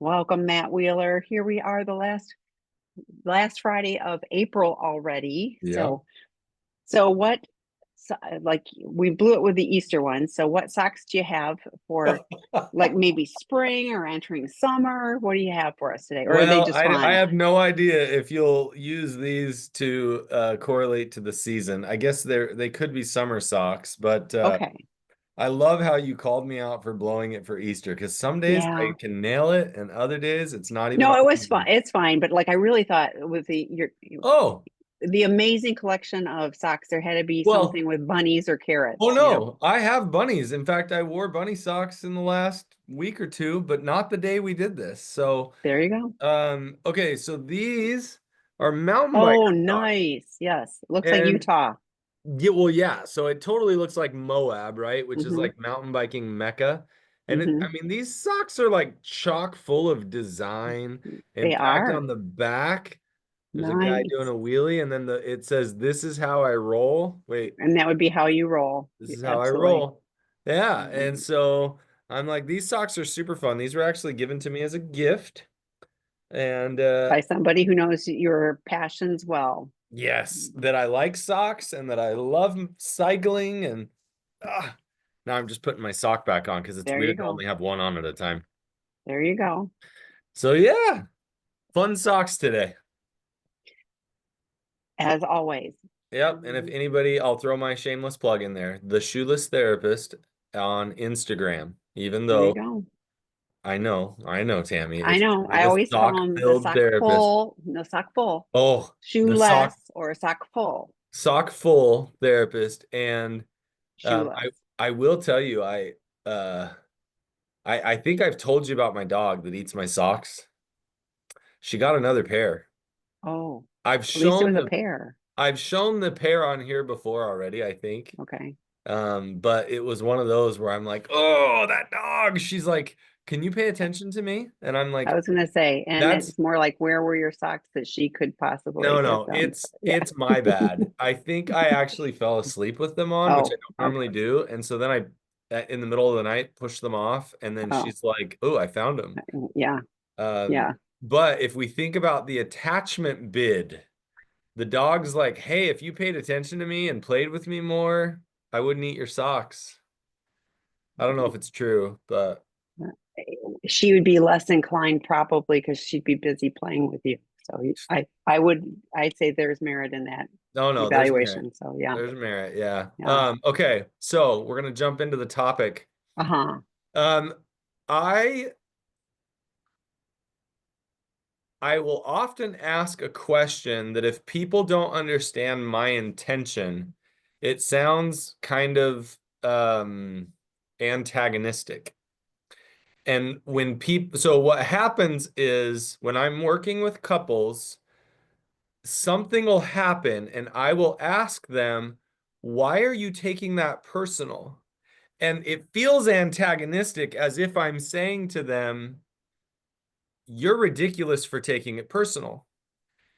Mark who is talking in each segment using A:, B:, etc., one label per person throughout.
A: Welcome, Matt Wheeler. Here we are, the last Friday of April already.
B: Yeah.
A: So what? Like we blew it with the Easter one. So what socks do you have for, like maybe spring or entering summer? What do you have for us today? Or are they
B: Well,
A: just
B: I
A: fun?
B: have no idea if you'll use these to correlate to the season. I guess they could be summer socks, but
A: Okay.
B: I love how you called me out for blowing it for Easter because some days I
A: Yeah.
B: can nail it and other days it's not even
A: No,
B: on
A: it was fun.
B: season.
A: It's fine. But like I really thought with
B: Oh,
A: the amazing collection of socks, there had to be
B: well,
A: something with bunnies or
B: oh
A: carrots.
B: no, I have bunnies. In fact, I wore bunny socks in the last week or two, but not the day we did this. So,
A: There you go.
B: okay, so these are mountain
A: Oh,
B: biker socks.
A: nice. Yes. Looks like
B: And
A: Utah.
B: yeah, well, yeah. So it totally looks like Moab, right? Which is
A: Hmm.
B: like mountain biking Mecca. And I
A: Hmm.
B: mean, these socks are like chock full of design. In
A: They
B: fact, on
A: are.
B: the back, there's a guy doing a
A: Nice.
B: wheelie, and then it says, "This is how I roll." Wait,
A: And that would be how you roll.
B: this is how I
A: Absolutely.
B: roll. Yeah. And
A: Mm.
B: so I'm like, these socks are super fun. These were actually given to me as a gift. And
A: By somebody who knows your passions well.
B: yes, that I like socks and that I love cycling and ah, now I'm just putting my sock back on because it's
A: There you
B: weird to
A: go.
B: only have one on at a time.
A: There you go.
B: So yeah, fun socks today.
A: As always.
B: Yep, and if
A: Mhm.
B: anybody, I'll throw my shameless plug in there. The Shoeless Therapist on Instagram. Even
A: There you
B: though
A: go.
B: I know, Tammy,
A: I
B: it's
A: know.
B: really
A: I
B: the
A: always call them the
B: sock-filled
A: sock
B: therapist.
A: full, no sock full,
B: Oh, the
A: shoeless or sock full,
B: sock full therapist. And um, I
A: shoeless.
B: I will tell you, uh I think I've told you about my dog that eats my socks. She got another pair.
A: Oh,
B: I've
A: at least it
B: shown
A: was a
B: the
A: pair.
B: I've shown the pair on here before already, I think.
A: Okay.
B: But it was one of those where I'm like, "Oh, that dog." She's like, "Can you pay attention to me?" And I'm
A: I
B: like,
A: was gonna say, and
B: "That's
A: it's more like where were your socks that she could possibly
B: no,
A: get
B: no.
A: them? Yeah.
B: It's my bad. I think I actually fell asleep with them on, which I
A: Oh,
B: don't
A: okay.
B: normally do. And so then in the middle of the night, pushed them off, and then
A: Oh,
B: she's like, "Oh, I found them."
A: yeah.
B: Um,
A: Yeah.
B: but if we think about the attachment bid, the dog's like, hey, if you paid attention to me and played with me more, I wouldn't eat your socks. I don't know if it's true, but
A: She would be less inclined probably because she'd be busy playing with you. So I'd say there's merit in that
B: no, no, there's merit.
A: evaluation. So yeah,
B: There's merit, yeah.
A: yeah.
B: Okay, so we're gonna jump into the topic.
A: Uh-huh.
B: Um, I I will often ask a question that if people don't understand my intention, it sounds kind of antagonistic. And when people, so what happens is when I'm working with couples, something will happen and I will ask them, why are you taking that personal? And it feels antagonistic as if I'm saying to them, you're ridiculous for taking it personal.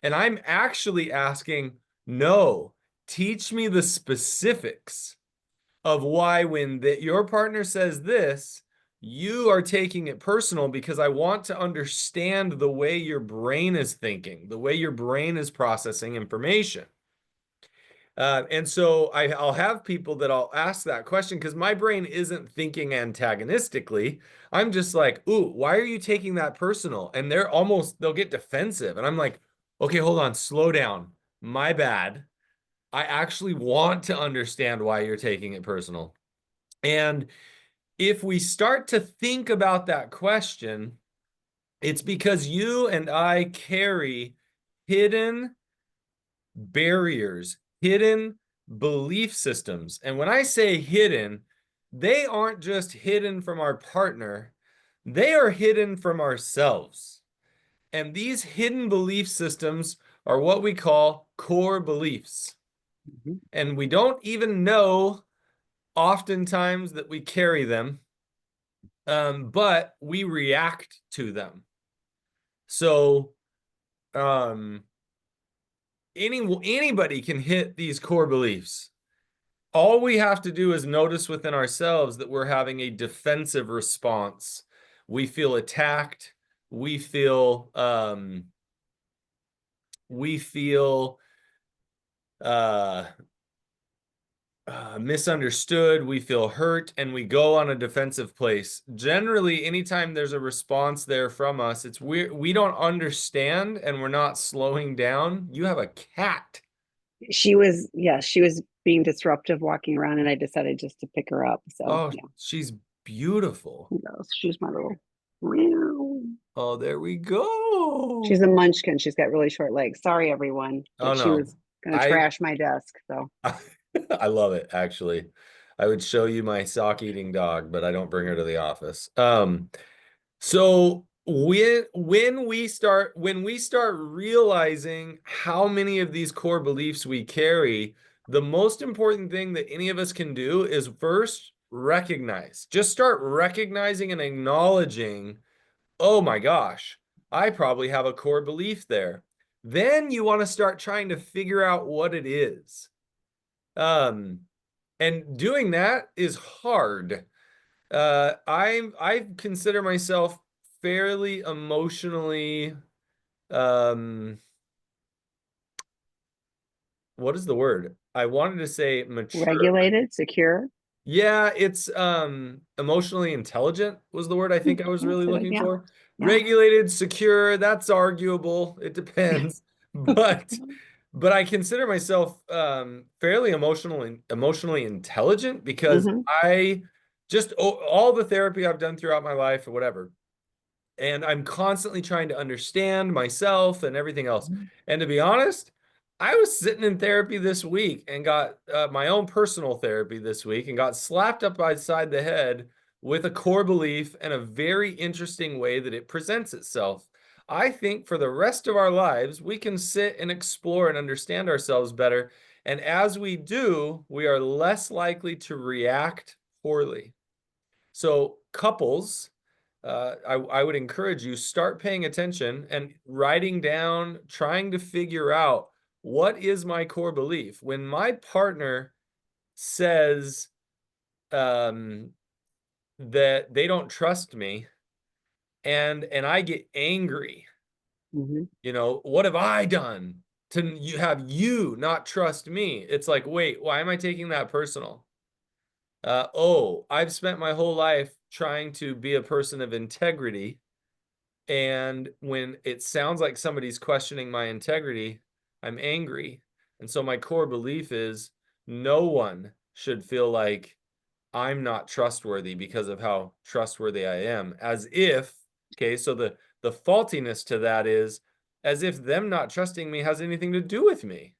B: And I'm actually asking, no, teach me the specifics of why when your partner says this, you are taking it personal because I want to understand the way your brain is thinking, the way your brain is processing information. And so I'll have people that I'll ask that question because my brain isn't thinking antagonistically. I'm just like, ooh, why are you taking that personal? And they'll get defensive. And I'm like, okay, hold on, slow down. My bad. I actually want to understand why you're taking it personal. And if we start to think about that question, it's because you and I carry hidden barriers, hidden belief systems. And when I say hidden, they aren't just hidden from our partner, they are hidden from ourselves. And these hidden belief systems are what we call core beliefs.
A: Mhm.
B: And we don't even know oftentimes that we carry them, but we react to them. So, um, anybody can hit these core beliefs. All we have to do is notice within ourselves that we're having a defensive response. We feel attacked. we feel we feel uh misunderstood, we feel hurt, and we go on a defensive place. Generally, anytime there's a response there from us, it's we don't understand and we're not slowing down. You have a cat.
A: She was being disruptive walking around, and I decided just to pick her up. So
B: Oh,
A: yeah,
B: she's beautiful.
A: who knows? She's my little meow.
B: Oh, there we go.
A: She's a munchkin. She's got really short legs. Sorry, everyone,
B: Oh
A: but she
B: no.
A: was gonna
B: I
A: trash my desk. So
B: I love it, actually. I would show you my sock eating dog, but I don't bring her to the office. So when we start realizing how many of these core beliefs we carry, the most important thing that any of us can do is first recognize. Just start recognizing and acknowledging, oh my gosh, I probably have a core belief there. Then you want to start trying to figure out what it is. Um, and doing that is hard. I consider myself fairly emotionally, um, what is the word? I wanted to say mature.
A: regulated, secure.
B: Yeah, it's emotionally intelligent was the word I think I was
A: That's
B: really
A: it.
B: looking
A: Yeah,
B: for.
A: yeah.
B: Regulated, secure, that's arguable. It depends. But I consider myself fairly emotionally intelligent because
A: Hmm.
B: I just all the therapy I've done throughout my life or whatever, and I'm constantly trying to understand myself and everything else. And to be honest, I was sitting in therapy this week and got my own personal therapy this week and got slapped up beside the head with a core belief and a very interesting way that it presents itself. I think for the rest of our lives, we can sit and explore and understand ourselves better. And as we do, we are less likely to react poorly. So, couples, I would encourage you start paying attention and writing down, trying to figure out what is my core belief. When my partner says um, that they don't trust me, and I get angry,
A: Hmm.
B: what have I done to have you not trust me? It's like, wait, why am I taking that personal? Oh, I've spent my whole life trying to be a person of integrity. And when it sounds like somebody's questioning my integrity, I'm angry. And so my core belief is no one should feel like I'm not trustworthy because of how trustworthy I am. As if, okay, so the faultiness to that is as if them not trusting me has anything to do with me.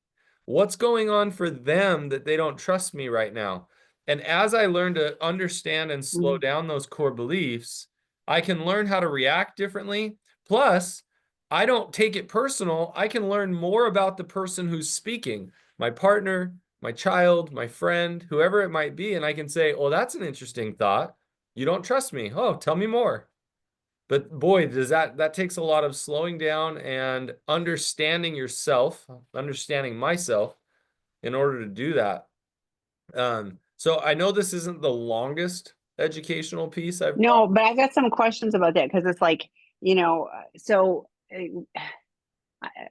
B: What's going on for them that they don't trust me right now? And as I learn to understand and slow
A: Hmm.
B: down those core beliefs, I can learn how to react differently. Plus, I don't take it personal. I can learn more about the person who's speaking, my partner, my child, my friend, whoever it might be, and I can say, "Oh, that's an interesting thought. You don't trust me. Oh, tell me more." But boy, does that takes a lot of slowing down and understanding yourself, understanding myself in order to do that. So I know this isn't the longest educational piece I've
A: No, but I've got some questions about that because it's like, so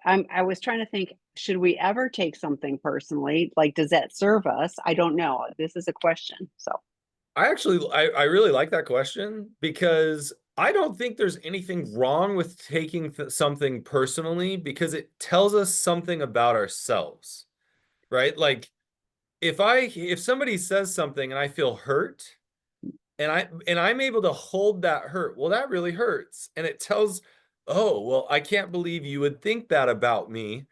A: I was trying to think, should we ever take something personally? Like, does that serve us? I don't know. This is a question. So,
B: I really like that question because I don't think there's anything wrong with taking something personally because it tells us something about ourselves, right? Like if somebody says something and I feel hurt and I'm able to hold that hurt, well, that really hurts. And it tells, oh, well, I can't believe you would think that about me.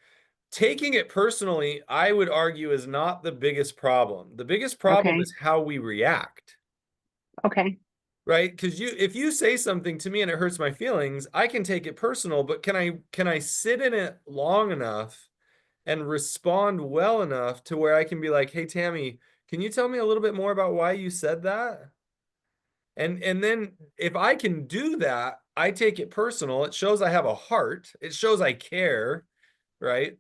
B: Taking it personally, I would argue, is not the biggest problem. The biggest problem
A: okay.
B: is how we react.
A: Okay.
B: Right? Because if you say something to me and it hurts my feelings, I can take it personal, but can I sit in it long enough and respond well enough to where I can be like, "Hey Tammy, can you tell me a little bit more about why you said that?" And then if I can do that, I take it personal. It shows I have a heart. It shows I care, right?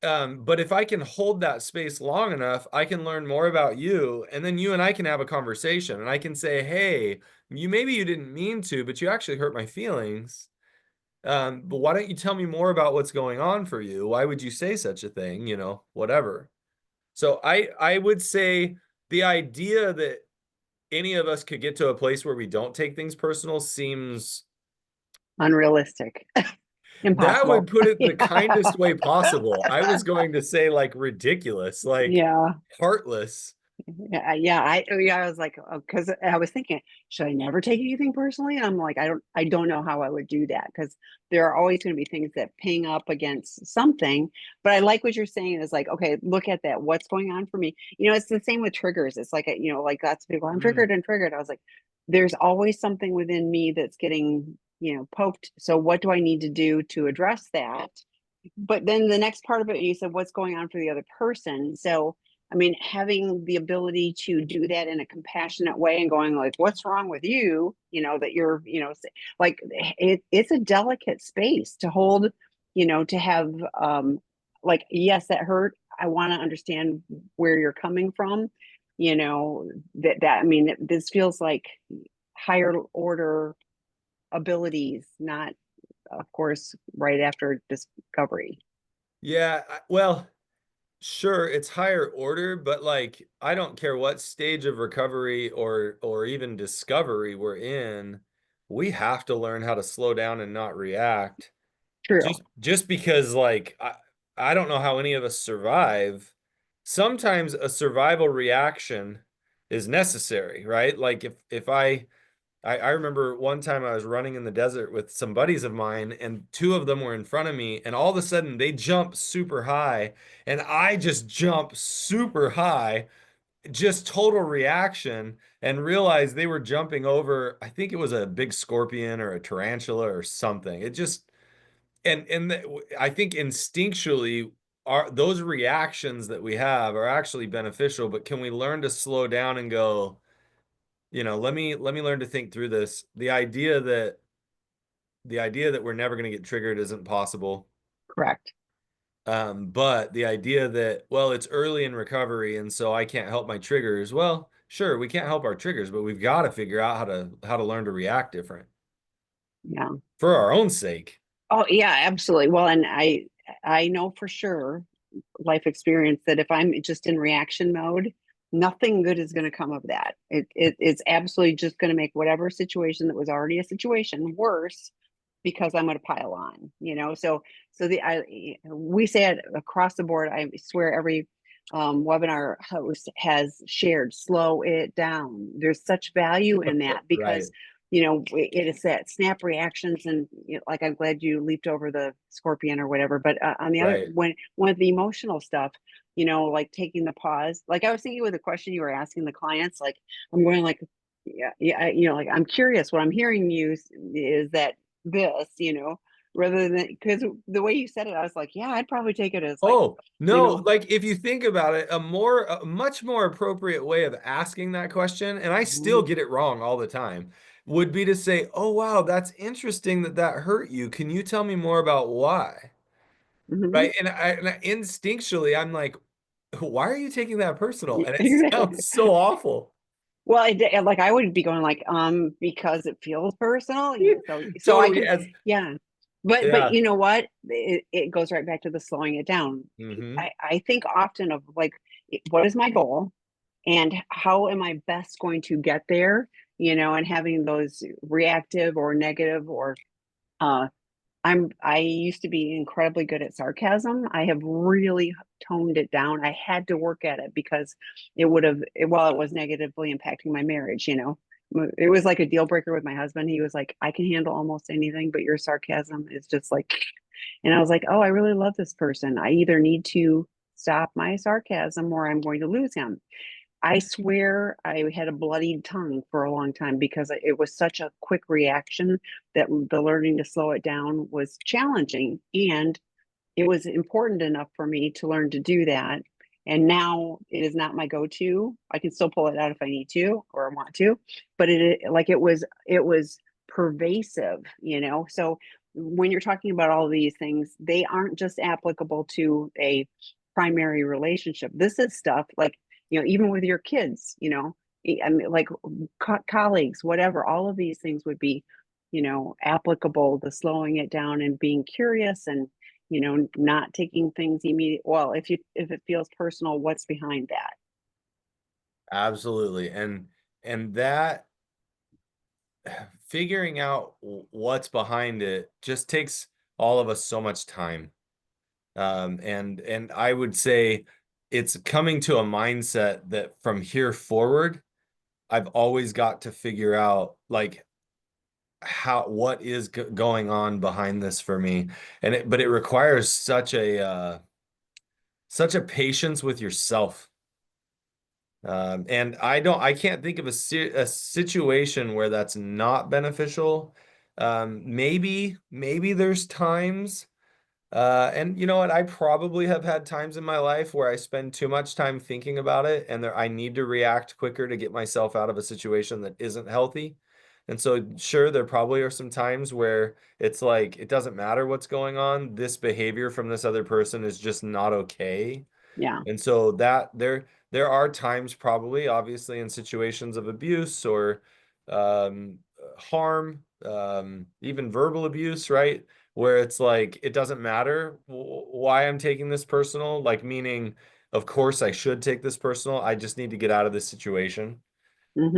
B: But if I can hold that space long enough, I can learn more about you, and then you and I can have a conversation, and I can say, "Hey, maybe you didn't mean to, but you actually hurt my feelings." But why don't you tell me more about what's going on for you? Why would you say such a thing? Whatever. So I would say the idea that any of us could get to a place where we don't take things personal seems
A: Unrealistic.
B: that would
A: Impossible.
B: put it the
A: Yeah.
B: kindest way possible. I was going to say like ridiculous, like
A: Yeah.
B: heartless.
A: Yeah, I was like, because I was thinking, should I never take anything personally? And I'm like, I don't know how I would do that because there are always going to be things that ping up against something. But I like what you're saying is like, okay, look at that. What's going on for me? It's the same with triggers. It's like, like lots of people, I'm
B: Mm,
A: triggered and triggered. I was like, there's always something within me that's getting, poked. So what do I need to do to address that? But then the next part of it, you said, what's going on for the other person? So I mean, having the ability to do that in a compassionate way and going like, what's wrong with you? That you're, like it's a delicate space to hold, to have, like, yes, that hurt. I want to understand where you're coming from, I mean, this feels like higher order abilities, not, of course, right after discovery.
B: yeah, well, sure, it's higher order, but like I don't care what stage of recovery or even discovery we're in, we have to learn how to slow down and not react.
A: True.
B: Just because like I don't know how any of us survive. Sometimes a survival reaction is necessary, right? Like if I remember one time I was running in the desert with some buddies of mine, and two of them were in front of me, and all of a sudden they jump super high, and I just jump super high, just total reaction, and realized they were jumping over, I think it was a big scorpion or a tarantula or something. It just, I think instinctually, those reactions that we have are actually beneficial, but can we learn to slow down and go, let me learn to think through this. The idea that we're never going to get triggered isn't possible.
A: Correct.
B: But the idea that, well, it's early in recovery and so I can't help my triggers. Well, sure, we can't help our triggers, but we've got to figure out how to learn to react different
A: Yeah.
B: for our own sake.
A: Oh yeah, absolutely. Well, and I know for sure, life experience, that if I'm just in reaction mode, nothing good is going to come of that. It's absolutely just going to make whatever situation that was already a situation worse because I'm going to pile on, So we say it across the board. I swear every webinar host has shared, slow it down. There's such value in that because
B: Right,
A: it is that snap reactions, and like, I'm glad you leaped over the scorpion or whatever. But on the other,
B: right.
A: when the emotional stuff, like taking the pause, like I was thinking with the question you were asking the clients, like I'm going like, yeah, like I'm curious. What I'm hearing you is that this, rather than, because the way you said it, I was like, yeah, I'd probably take it as like,
B: Oh,
A: you
B: no,
A: know,
B: like if you think about it, a much more appropriate way of asking that question, and I still
A: mhm,
B: get it wrong all the time, would be to say, "Oh, wow, that's interesting that that hurt you. Can you tell me more about why?"
A: mhm.
B: Right? And instinctually, I'm like, "Why are you taking that personal?" And it
A: Exactly.
B: sounds so awful.
A: Well, like I would be going like, because it feels personal. So I
B: Totally
A: can,
B: as
A: yeah. But
B: yeah.
A: you know what? It goes right back to the slowing it down.
B: Hmm.
A: I think often of like, what is my goal and how am I best going to get there? And having those reactive or negative or uh I used to be incredibly good at sarcasm. I have really toned it down. I had to work at it because while it was negatively impacting my marriage, it was like a deal breaker with my husband. He was like, I can handle almost anything, but your sarcasm is just like, and I was like, oh, I really love this person. I either need to stop my sarcasm or I'm going to lose him. I swear I had a bloodied tongue for a long time because it was such a quick reaction that the learning to slow it down was challenging. And it was important enough for me to learn to do that. And now it is not my go-to. I can still pull it out if I need to or want to, but it was pervasive, So when you're talking about all these things, they aren't just applicable to a primary relationship. This is stuff like, even with your kids, I mean, like colleagues, whatever, all of these things would be, applicable to slowing it down and being curious and, not taking things immediate. Well, if it feels personal, what's behind that?
B: Absolutely. And that figuring out what's behind it just takes all of us so much time. And I would say it's coming to a mindset that from here forward, I've always got to figure out like what is going on behind this for me. But it requires such a patience with yourself. And I can't think of a situation where that's not beneficial. Maybe there's times, and you know what? I probably have had times in my life where I spend too much time thinking about it, and I need to react quicker to get myself out of a situation that isn't healthy. And so, sure, there probably are some times where it's like it doesn't matter what's going on. This behavior from this other person is just not okay.
A: Yeah.
B: And so that there are times probably obviously in situations of abuse or harm, even verbal abuse, right? Where it's like it doesn't matter why I'm taking this personal, like meaning of course I should take this personal. I just need to get out of this situation.
A: Hmm.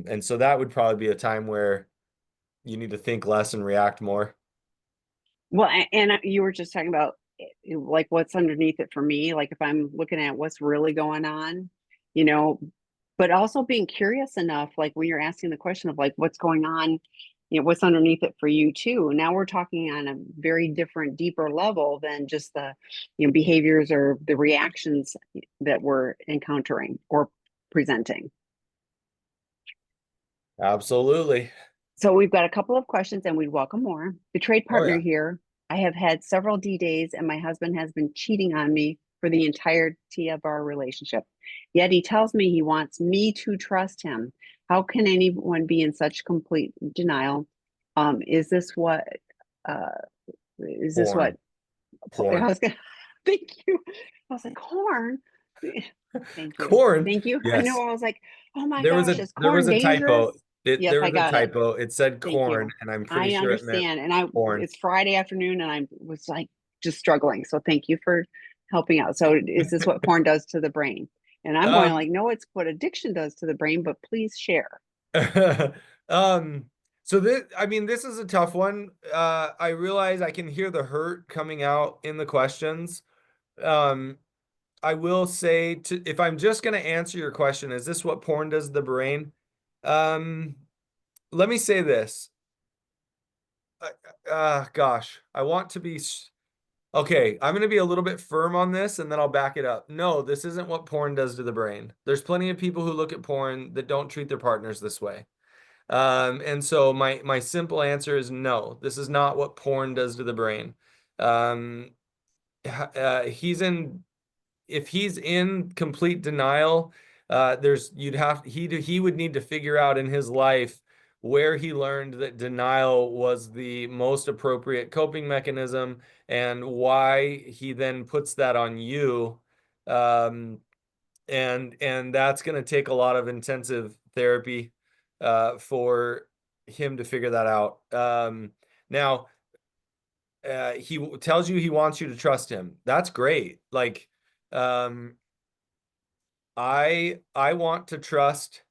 B: And so that would probably be a time where you need to think less and react more.
A: Well, and you were just talking about like what's underneath it for me, like if I'm looking at what's really going on, you know, but also being curious enough, like when you're asking the question of like what's going on, what's underneath it for you too. Now we're talking on a very different, deeper level than just the, behaviors or the reactions that we're encountering or presenting.
B: Absolutely.
A: So we've got a couple of questions and we'd welcome more. Betrayed
B: Oh
A: partner
B: yeah.
A: here. I have had several D days and my husband has been cheating on me for the entirety of our relationship. Yet he tells me he wants me to trust him. How can anyone be in such complete denial? Is this what uh is this what
B: Porn.
A: I
B: Porn.
A: was gonna thank you. I was like, corn. Thank you.
B: Corn.
A: Thank you. I know
B: Yes.
A: I was like, oh my gosh, is
B: There was
A: corn
B: a
A: dangerous?
B: typo.
A: Yes,
B: There
A: I
B: was a
A: got it.
B: typo. It said
A: Thank
B: corn,
A: you.
B: and I'm pretty
A: I
B: sure it meant
A: understand.
B: porn.
A: It's Friday afternoon and I was like just struggling. So thank you for helping out. So is this what porn does to the brain? And I'm going
B: Um,
A: like, no, it's what addiction does to the brain, but please share.
B: um, so this, I mean, this is a tough one. I realize I can hear the hurt coming out in the questions. Um, I will say if I'm just going to answer your question, is this what porn does to the brain? Um, Let me say this. Gosh, I want to be. Okay, I'm going to be a little bit firm on this and then I'll back it up. No, this isn't what porn does to the brain. There's plenty of people who look at porn that don't treat their partners this way. And so my simple answer is no, this is not what porn does to the brain. Um, he's in if he's in complete denial, there's you'd have he would need to figure out in his life where he learned that denial was the most appropriate coping mechanism and why he then puts that on you. Um, and that's going to take a lot of intensive therapy for him to figure that out. Now, he tells you he wants you to trust him. That's great. Like, um, I want to trust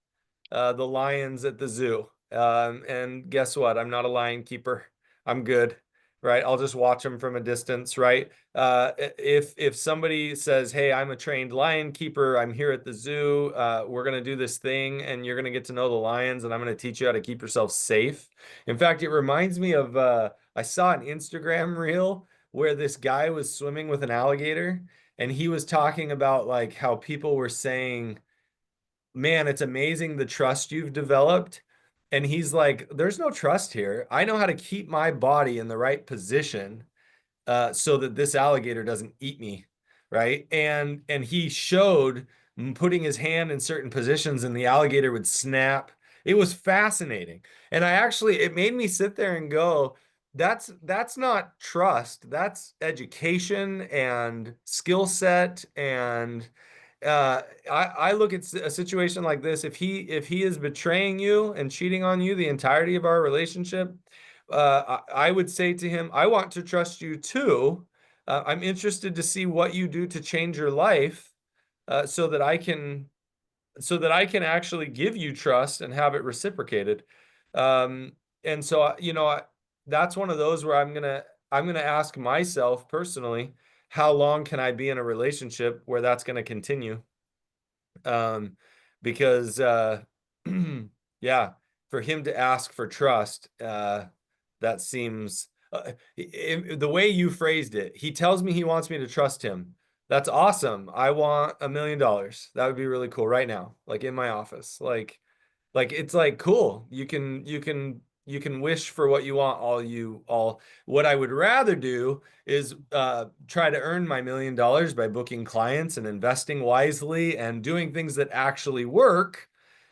B: the lions at the zoo. And guess what? I'm not a lion keeper. I'm good, right? I'll just watch them from a distance, right? If somebody says, "Hey, I'm a trained lion keeper. I'm here at the zoo. We're gonna do this thing, and you're gonna get to know the lions, and I'm gonna teach you how to keep yourself safe." In fact, it reminds me of I saw an Instagram reel where this guy was swimming with an alligator, and he was talking about like how people were saying, man, it's amazing the trust you've developed. And he's like, there's no trust here. I know how to keep my body in the right position so that this alligator doesn't eat me, right? And he showed putting his hand in certain positions and the alligator would snap. It was fascinating. And it made me sit there and go, that's not trust. That's education and skill set and I look at a situation like this. If he is betraying you and cheating on you the entirety of our relationship, I would say to him, I want to trust you too. I'm interested to see what you do to change your life, so that I can actually give you trust and have it reciprocated. Um, and so, that's one of those where I'm gonna ask myself personally, how long can I be in a relationship where that's gonna continue? Um, because yeah, for him to ask for trust, that seems the way you phrased it. He tells me he wants me to trust him. That's awesome. I want $1 million. That would be really cool right now, like in my office. Like it's like cool. You can wish for what you want all. What I would rather do is try to earn my $1 million by booking clients and investing wisely and doing things that actually work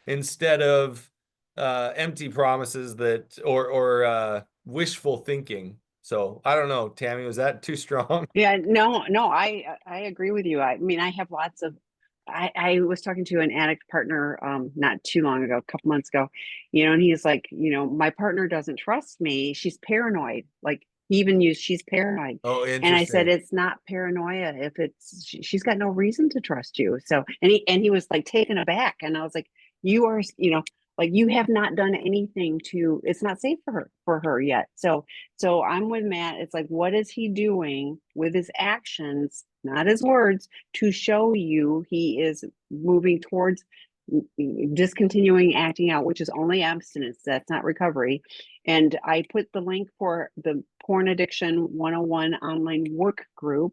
B: instead of empty promises that or wishful thinking. So I don't know, Tammy, was that too strong?
A: Yeah, no, I agree with you. I mean, I have lots of I was talking to an addict partner not too long ago, a couple months ago, and he's like, my partner doesn't trust me. She's paranoid. Like he even used she's paranoid.
B: Oh,
A: And I said
B: interesting.
A: it's not paranoia if she's got no reason to trust you. So and he was like taken aback and I was like, you are, like you have not done anything to it's not safe for her yet. So I'm with Matt. It's like, what is he doing with his actions, not his words, to show you he is moving towards discontinuing acting out, which is only abstinence. That's not recovery. And I put the link for the Porn Addiction 101 online work group,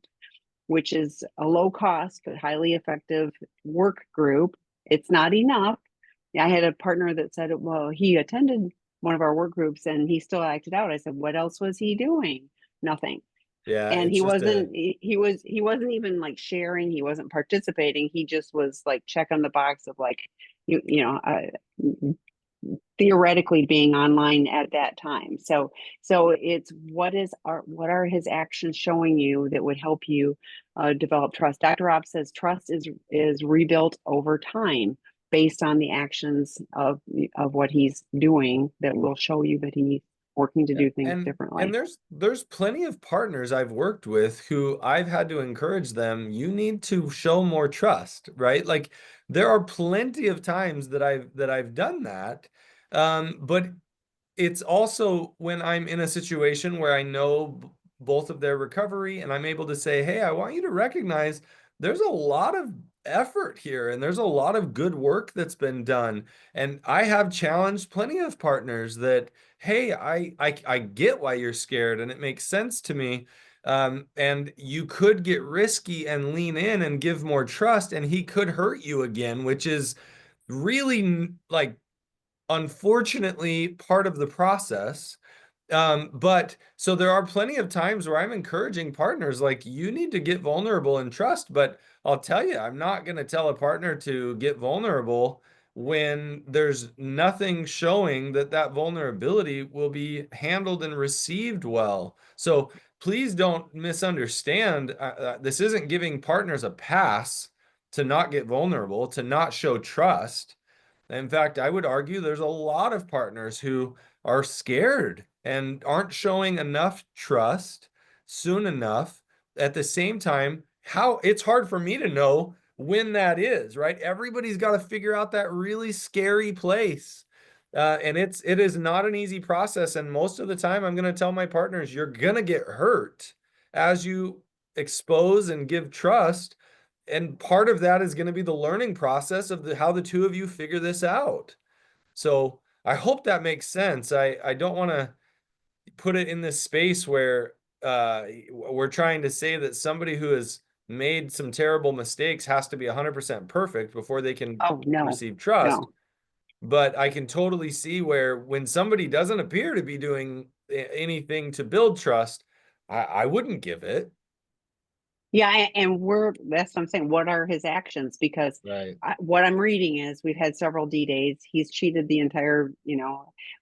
A: which is a low cost but highly effective work group. It's not enough. I had a partner that said, well, he attended one of our work groups and he still acted out. I said, what else was he doing? Nothing.
B: Yeah,
A: And
B: it's just a
A: he wasn't even like sharing, he wasn't participating. He just was like checking the box of like theoretically being online at that time. So it's what are his actions showing you that would help you develop trust. Dr. Rob says trust is rebuilt over time based on the actions of what he's doing that will show you that he's working to
B: Yeah.
A: do things
B: And
A: differently.
B: there's plenty of partners I've worked with who I've had to encourage them, you need to show more trust, right? Like there are plenty of times that I've done that. But it's also when I'm in a situation where I know both of their recovery and I'm able to say, hey, I want you to recognize there's a lot of effort here and there's a lot of good work that's been done. And I have challenged plenty of partners that, hey, I get why you're scared and it makes sense to me. And you could get risky and lean in and give more trust, and he could hurt you again, which is really like unfortunately part of the process. But so there are plenty of times where I'm encouraging partners like you need to get vulnerable and trust, but I'll tell you, I'm not going to tell a partner to get vulnerable when there's nothing showing that that vulnerability will be handled and received well. So please don't misunderstand. This isn't giving partners a pass to not get vulnerable, to not show trust. In fact, I would argue there's a lot of partners who are scared and aren't showing enough trust soon enough. At the same time, how it's hard for me to know when that is, right? Everybody's got to figure out that really scary place. And it is not an easy process. And most of the time, I'm going to tell my partners, you're going to get hurt as you expose and give trust, and part of that is going to be the learning process of how the two of you figure this out. So I hope that makes sense. I don't want to put it in this space where we're trying to say that somebody who has made some terrible mistakes has to be 100% perfect before they can
A: Oh, no,
B: receive trust.
A: no.
B: But I can totally see where when somebody doesn't appear to be doing anything to build trust, I wouldn't give it.
A: Yeah, and that's what I'm saying. What are his actions? Because
B: Right.
A: what I'm reading is we've had several D days. He's cheated the entire,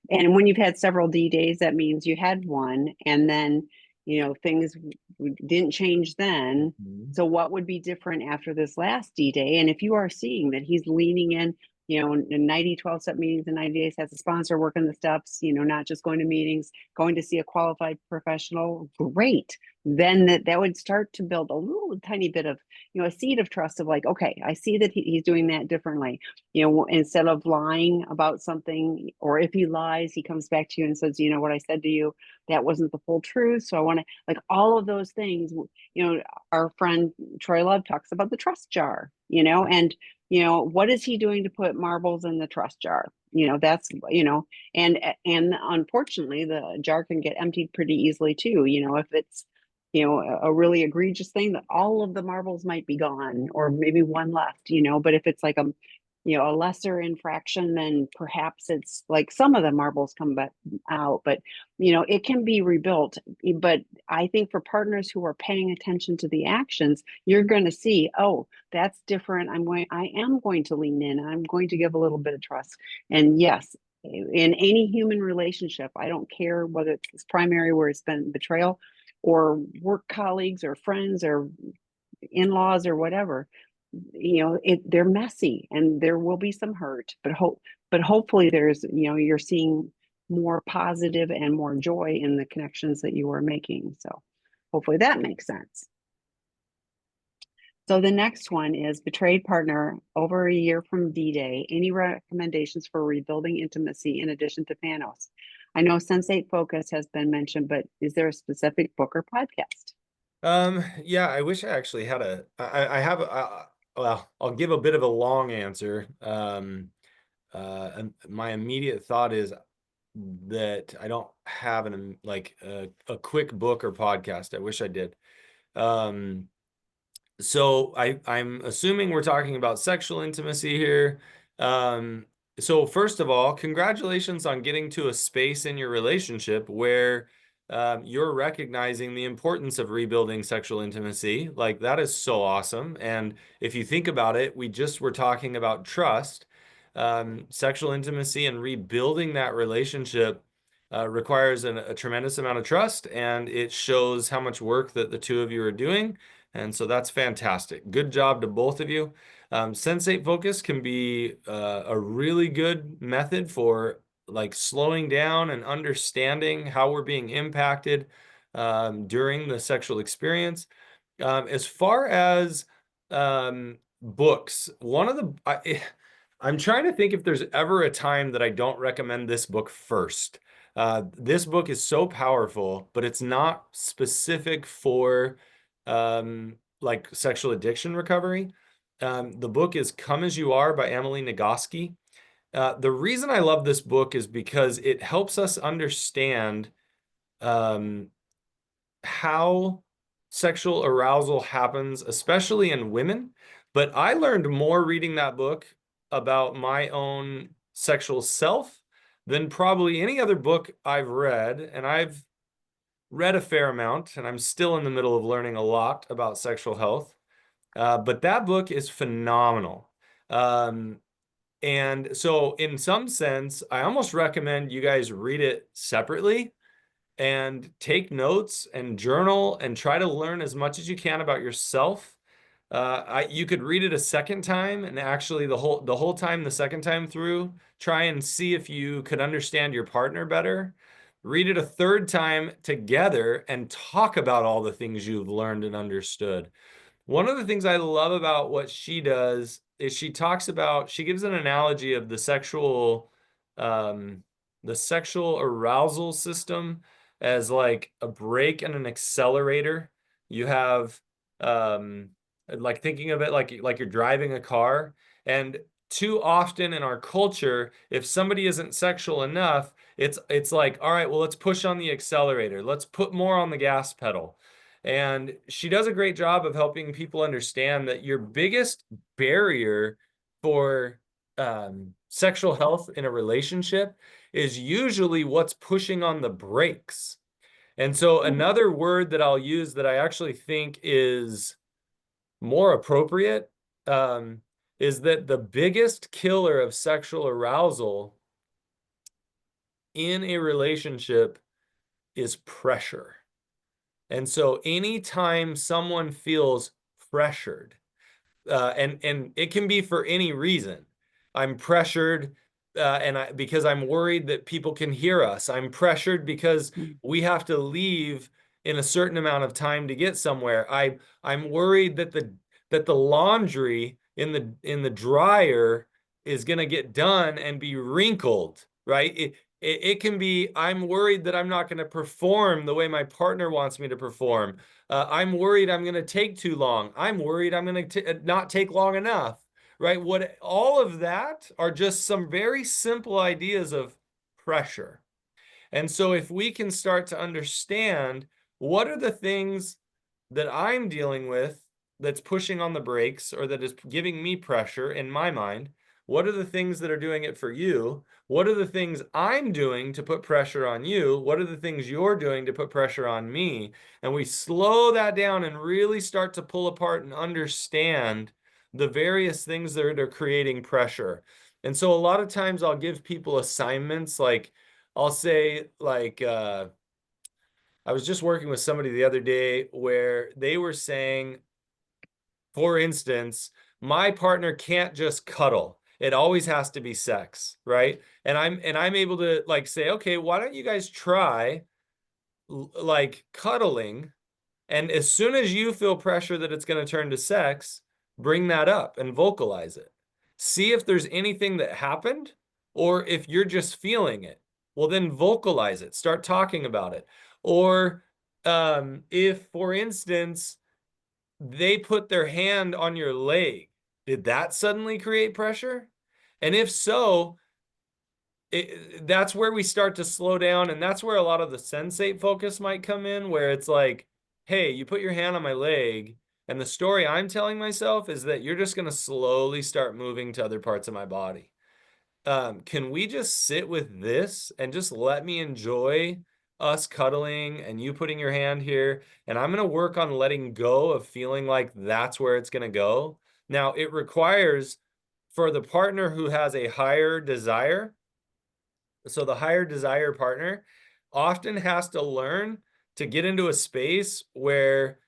A: and when you've had several D days, that means you had one, and then, things didn't change then.
B: Mhm.
A: So what would be different after this last D-Day? And if you are seeing that he's leaning in, in 90 12-step meetings in 90 days, has a sponsor working the steps, not just going to meetings, going to see a qualified professional, great. Then that would start to build a little tiny bit of, a seed of trust of like, okay, I see that he's doing that differently. Instead of lying about something, or if he lies, he comes back to you and says, what I said to you, that wasn't the full truth. So I want to, like, all of those things, our friend Troy Love talks about the trust jar, and what is he doing to put marbles in the trust jar? That's, and unfortunately the jar can get emptied pretty easily too. If it's, a really egregious thing, that all of the marbles might be gone, or maybe one left, but if it's like a lesser infraction, then perhaps it's like some of the marbles come back out, but it can be rebuilt. But I think for partners who are paying attention to the actions, you're going to see, oh, that's different. I am going to lean in. I'm going to give a little bit of trust. And yes, in any human relationship, I don't care whether it's primary where it's been betrayal, or work colleagues or friends or in-laws or whatever, they're messy and there will be some hurt, but hopefully there's, you're seeing more positive and more joy in the connections that you are making. So hopefully that makes sense. So the next one is betrayed partner over a year from D-Day. Any recommendations for rebuilding intimacy in addition to Panos? I know Sense8 Focus has been mentioned, but is there a specific book or podcast?
B: Yeah, I wish I actually had I have well, I'll give a bit of a long answer. And my immediate thought is that I don't have a quick book or podcast. I wish I did. Um, so I'm assuming we're talking about sexual intimacy here. Um, so first of all, congratulations on getting to a space in your relationship where you're recognizing the importance of rebuilding sexual intimacy. Like that is so awesome. And if you think about it, we just were talking about trust. Sexual intimacy and rebuilding that relationship requires a tremendous amount of trust, and it shows how much work that the two of you are doing. And so that's fantastic. Good job to both of you. Sensate Focus can be a really good method for like slowing down and understanding how we're being impacted during the sexual experience. As far as books, I'm trying to think if there's ever a time that I don't recommend this book first. This book is so powerful, but it's not specific for like sexual addiction recovery. The book is Come As You Are by Emily Nagoski. The reason I love this book is because it helps us understand um, how sexual arousal happens, especially in women. But I learned more reading that book about my own sexual self than probably any other book I've read. And I've read a fair amount, and I'm still in the middle of learning a lot about sexual health. But that book is phenomenal. And so, in some sense, I almost recommend you guys read it separately and take notes and journal and try to learn as much as you can about yourself. You could read it a second time, and actually the whole time, the second time through, try and see if you could understand your partner better. Read it a third time together and talk about all the things you've learned and understood. One of the things I love about what she does is she gives an analogy of um, the sexual arousal system as like a brake and an accelerator. You have, um, like thinking of it like you're driving a car, and too often in our culture, if somebody isn't sexual enough, it's like, all right, well, let's push on the accelerator. Let's put more on the gas pedal. And she does a great job of helping people understand that your biggest barrier for sexual health in a relationship is usually what's pushing on the brakes. And so another word that I'll use that I actually think is more appropriate um, is that the biggest killer of sexual arousal in a relationship is pressure. And so anytime someone feels pressured, and it can be for any reason. I'm pressured, because I'm worried that people can hear us. I'm pressured because
A: Mm.
B: we have to leave in a certain amount of time to get somewhere. I'm worried that the laundry in the dryer is going to get done and be wrinkled, right? It can be, I'm worried that I'm not going to perform the way my partner wants me to perform. I'm worried I'm going to take too long. I'm worried I'm going to not take long enough, right? What all of that are just some very simple ideas of pressure. And so if we can start to understand what are the things that I'm dealing with that's pushing on the brakes or that is giving me pressure in my mind, what are the things that are doing it for you? What are the things I'm doing to put pressure on you? What are the things you're doing to put pressure on me? And we slow that down and really start to pull apart and understand the various things that are creating pressure. And so a lot of times I'll give people assignments like, I'll say like I was just working with somebody the other day where they were saying, for instance, my partner can't just cuddle. It always has to be sex, right? And I'm able to like say, okay, why don't you guys try like cuddling, and as soon as you feel pressure that it's going to turn to sex, bring that up and vocalize it. See if there's anything that happened or if you're just feeling it. Well, then vocalize it. Start talking about it. Or if, for instance, they put their hand on your leg, did that suddenly create pressure? And if so, that's where we start to slow down, and that's where a lot of the sensate focus might come in, where it's like, hey, you put your hand on my leg, and the story I'm telling myself is that you're just going to slowly start moving to other parts of my body. Can we just sit with this and just let me enjoy us cuddling and you putting your hand here, and I'm going to work on letting go of feeling like that's where it's going to go. Now it requires, for the partner who has a higher desire, so the higher desire partner often has to learn to get into a space where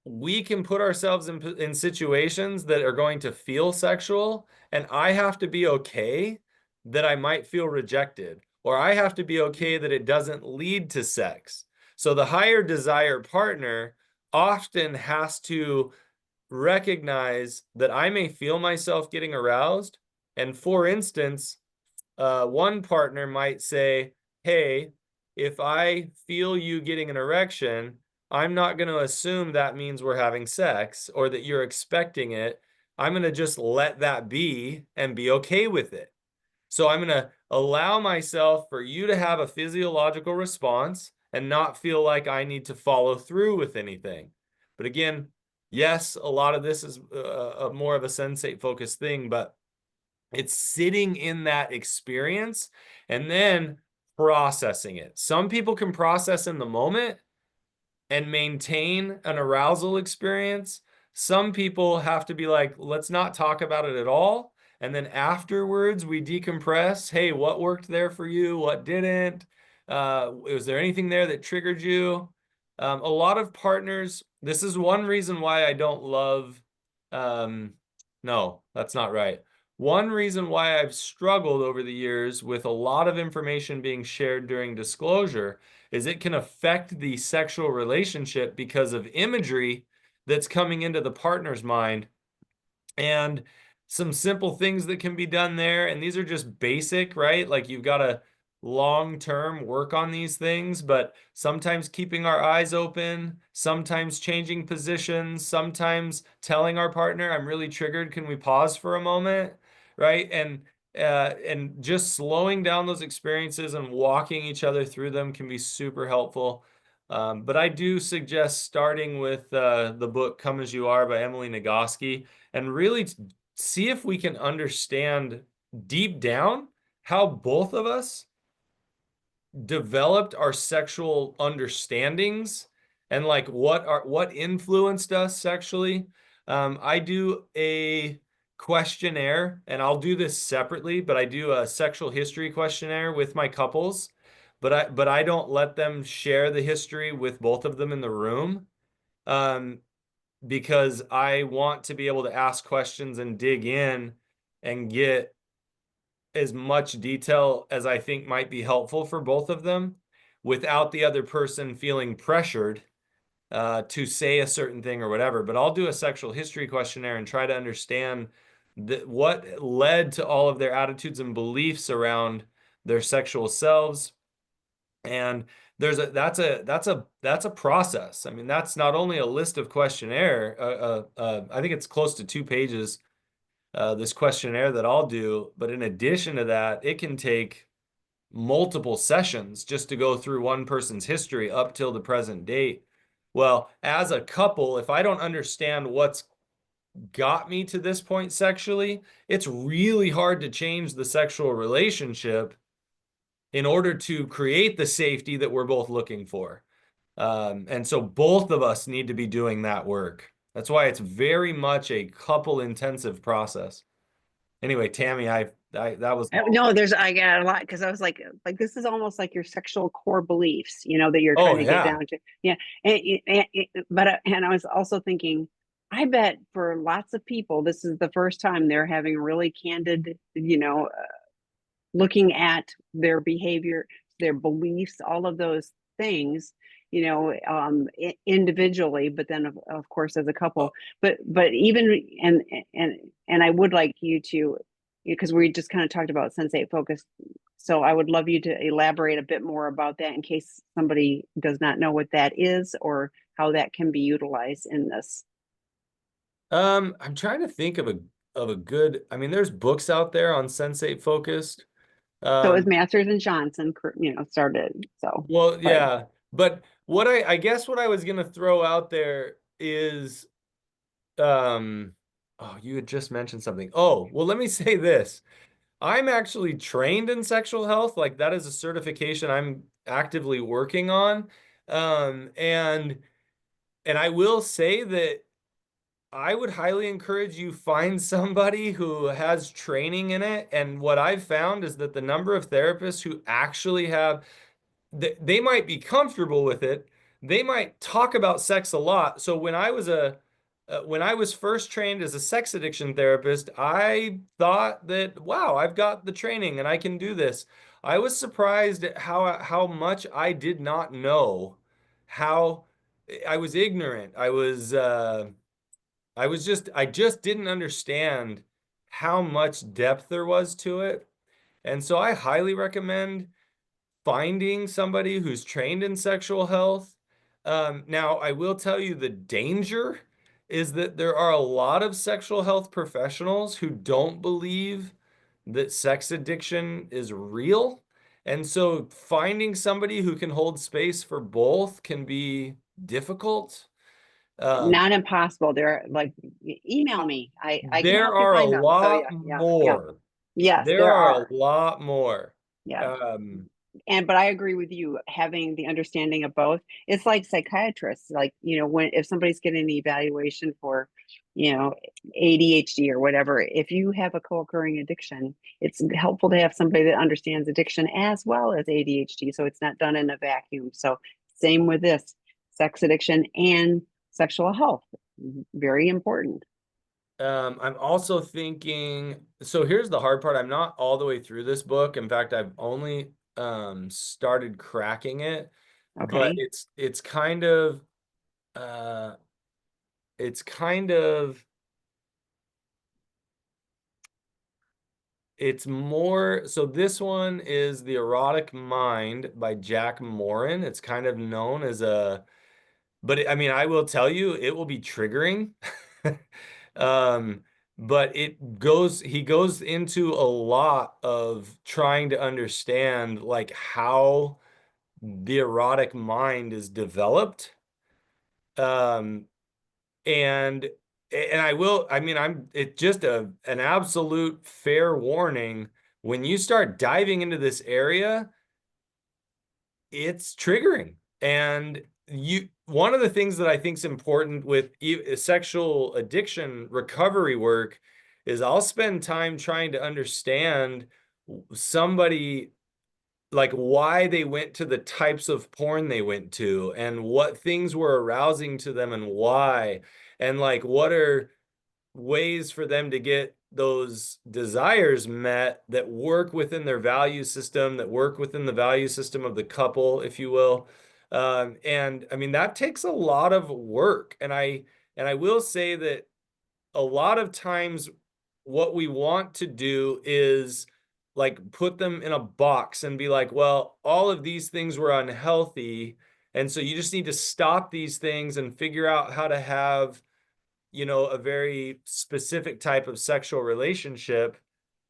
B: we can put ourselves in situations that are going to feel sexual, and I have to be okay that I might feel rejected, or I have to be okay that it doesn't lead to sex. So the higher desire partner often has to recognize that I may feel myself getting aroused. And for instance, one partner might say, hey, if I feel you getting an erection, I'm not going to assume that means we're having sex or that you're expecting it. I'm going to just let that be and be okay with it. So I'm going to allow myself for you to have a physiological response and not feel like I need to follow through with anything. But again, yes, a lot of this is a more of a sensate focused thing, but it's sitting in that experience and then processing it. Some people can process in the moment and maintain an arousal experience. Some people have to be like, let's not talk about it at all. And then afterwards, we decompress. Hey, what worked there for you? What didn't? Was there anything there that triggered you? A lot of partners, this is one reason why I don't love, no, that's not right. One reason why I've struggled over the years with a lot of information being shared during disclosure is it can affect the sexual relationship because of imagery that's coming into the partner's mind, and some simple things that can be done there. And these are just basic, right? Like you've got to long-term work on these things, but sometimes keeping our eyes open, sometimes changing positions, sometimes telling our partner, I'm really triggered. Can we pause for a moment? Right? And just slowing down those experiences and walking each other through them can be super helpful. But I do suggest starting with the book Come As You Are by Emily Nagoski, and really see if we can understand deep down how both of us developed our sexual understandings and like what influenced us sexually. I do a questionnaire, and I'll do this separately, but I do a sexual history questionnaire with my couples but I don't let them share the history with both of them in the room. Um, because I want to be able to ask questions and dig in and get as much detail as I think might be helpful for both of them without the other person feeling pressured to say a certain thing or whatever. But I'll do a sexual history questionnaire and try to understand what led to all of their attitudes and beliefs around their sexual selves. And that's a process. I mean, that's not only a list of questionnaire. I think it's close to 2 pages. This questionnaire that I'll do, but in addition to that, it can take multiple sessions just to go through one person's history up till the present date. Well, as a couple, if I don't understand what's got me to this point sexually, it's really hard to change the sexual relationship in order to create the safety that we're both looking for. And so both of us need to be doing that work. That's why it's very much a couple intensive process. Anyway, Tammy, that was long.
A: No, I got a lot because I was like this is almost like your sexual core beliefs, that you're
B: Oh
A: trying to get
B: yeah.
A: down to. Yeah, and I was also thinking, I bet for lots of people, this is the first time they're having really candid, looking at their behavior, their beliefs, all of those things, individually, but then of course as a couple. But even and I would like you to, because we just kind of talked about sensate focus. So I would love you to elaborate a bit more about that in case somebody does not know what that is or how that can be utilized in this.
B: I'm trying to think of a good, I mean, there's books out there on sensate focused.
A: So it was
B: Um,
A: Masters and Johnson, started. So,
B: well,
A: but
B: yeah, but what I guess what I was gonna throw out there is, um, oh, you had just mentioned something. Oh, well, let me say this. I'm actually trained in sexual health. Like that is a certification I'm actively working on. Um, and and I will say that I would highly encourage you find somebody who has training in it. And what I've found is that the number of therapists who actually have, they might be comfortable with it. They might talk about sex a lot. So when I was first trained as a sex addiction therapist, I thought that, wow, I've got the training and I can do this. I was surprised at how much I did not know, how I was ignorant. I just didn't understand how much depth there was to it. And so I highly recommend finding somebody who's trained in sexual health. Now, I will tell you the danger is that there are a lot of sexual health professionals who don't believe that sex addiction is real. And so finding somebody who can hold space for both can be difficult. Um,
A: not impossible. They're like, email me. I can
B: There
A: help you
B: are a
A: find them. So yeah,
B: lot
A: yeah, yeah.
B: more.
A: Yes,
B: There
A: there
B: are a
A: are.
B: lot more.
A: Yeah.
B: Um,
A: But I agree with you, having the understanding of both. It's like psychiatrists, like, when if somebody's getting the evaluation for, you know, ADHD or whatever, if you have a co-occurring addiction, it's helpful to have somebody that understands addiction as well as ADHD. So it's not done in a vacuum. So same with this, sex addiction and sexual health. Very important.
B: I'm also thinking, so here's the hard part. I'm not all the way through this book. In fact, I've only started cracking it, but
A: Okay.
B: uh it's kind of it's more, so this one is The Erotic Mind by Jack Morin. It's kind of known as a, but I mean, I will tell you, it will be triggering. Um, but he goes into a lot of trying to understand like how the erotic mind is developed. Um, and I mean, it's just an absolute fair warning. When you start diving into this area, it's triggering. And one of the things that I think is important with sexual addiction recovery work is I'll spend time trying to understand somebody like why they went to the types of porn they went to and what things were arousing to them and why, and like what are ways for them to get those desires met that work within their value system, that work within the value system of the couple, if you will. And I mean, that takes a lot of work. And I will say that a lot of times what we want to do is like put them in a box and be like, well, all of these things were unhealthy. And so you just need to stop these things and figure out how to have, a very specific type of sexual relationship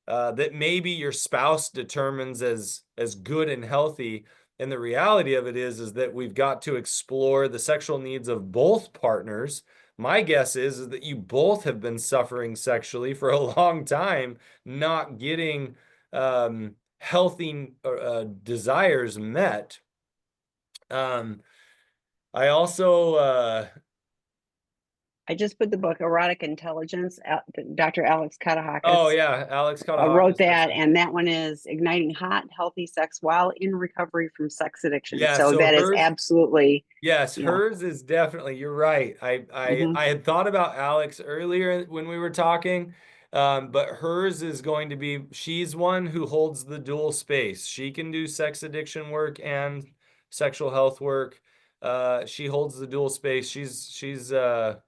B: that maybe your spouse determines as good and healthy. And the reality of it is that we've got to explore the sexual needs of both partners. My guess is that you both have been suffering sexually for a long time, not getting healthy desires met. I also
A: I just put the book Erotic Intelligence. Dr. Alex
B: oh
A: Katahakis
B: yeah, Alex
A: wrote
B: Katahakis, that's
A: that,
B: it.
A: and that one is Igniting Hot, Healthy Sex While in Recovery from Sex Addiction.
B: Yeah,
A: So
B: so
A: that is
B: hers,
A: absolutely,
B: yes,
A: you know,
B: hers is definitely, you're right. I I
A: mhm.
B: I had thought about Alex earlier when we were talking, but hers is going to be, she's one who holds the dual space. She can do sex addiction work and sexual health work. She holds the dual space. She's the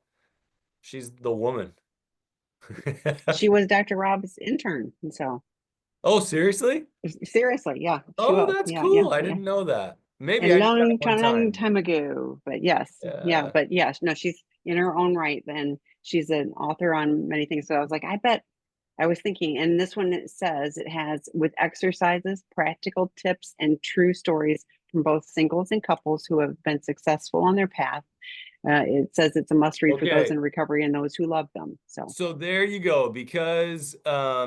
B: woman.
A: She was Dr. Rob's intern. And so
B: Oh, seriously?
A: seriously, yeah, she
B: Oh,
A: was.
B: that's
A: Yeah, yeah,
B: cool. I
A: yeah.
B: didn't know that. Maybe
A: A
B: I knew that
A: long
B: one
A: time, long
B: time.
A: time ago. But yes, yeah,
B: Yeah.
A: but yes, no, she's in her own right. Then she's an author on many things. So I was like, I bet I was thinking, and this one it says it has with exercises, practical tips, and true stories from both singles and couples who have been successful on their path. It says it's a must read for those
B: Okay.
A: in recovery and those who love them. So,
B: So there you go. Because I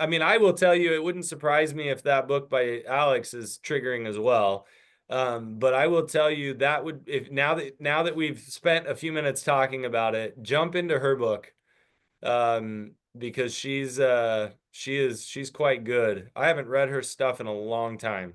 B: mean, I will tell you, it wouldn't surprise me if that book by Alex is triggering as well. But I will tell you that would, if now that we've spent a few minutes talking about it, jump into her book. Because she's quite good. I haven't read her stuff in a long time.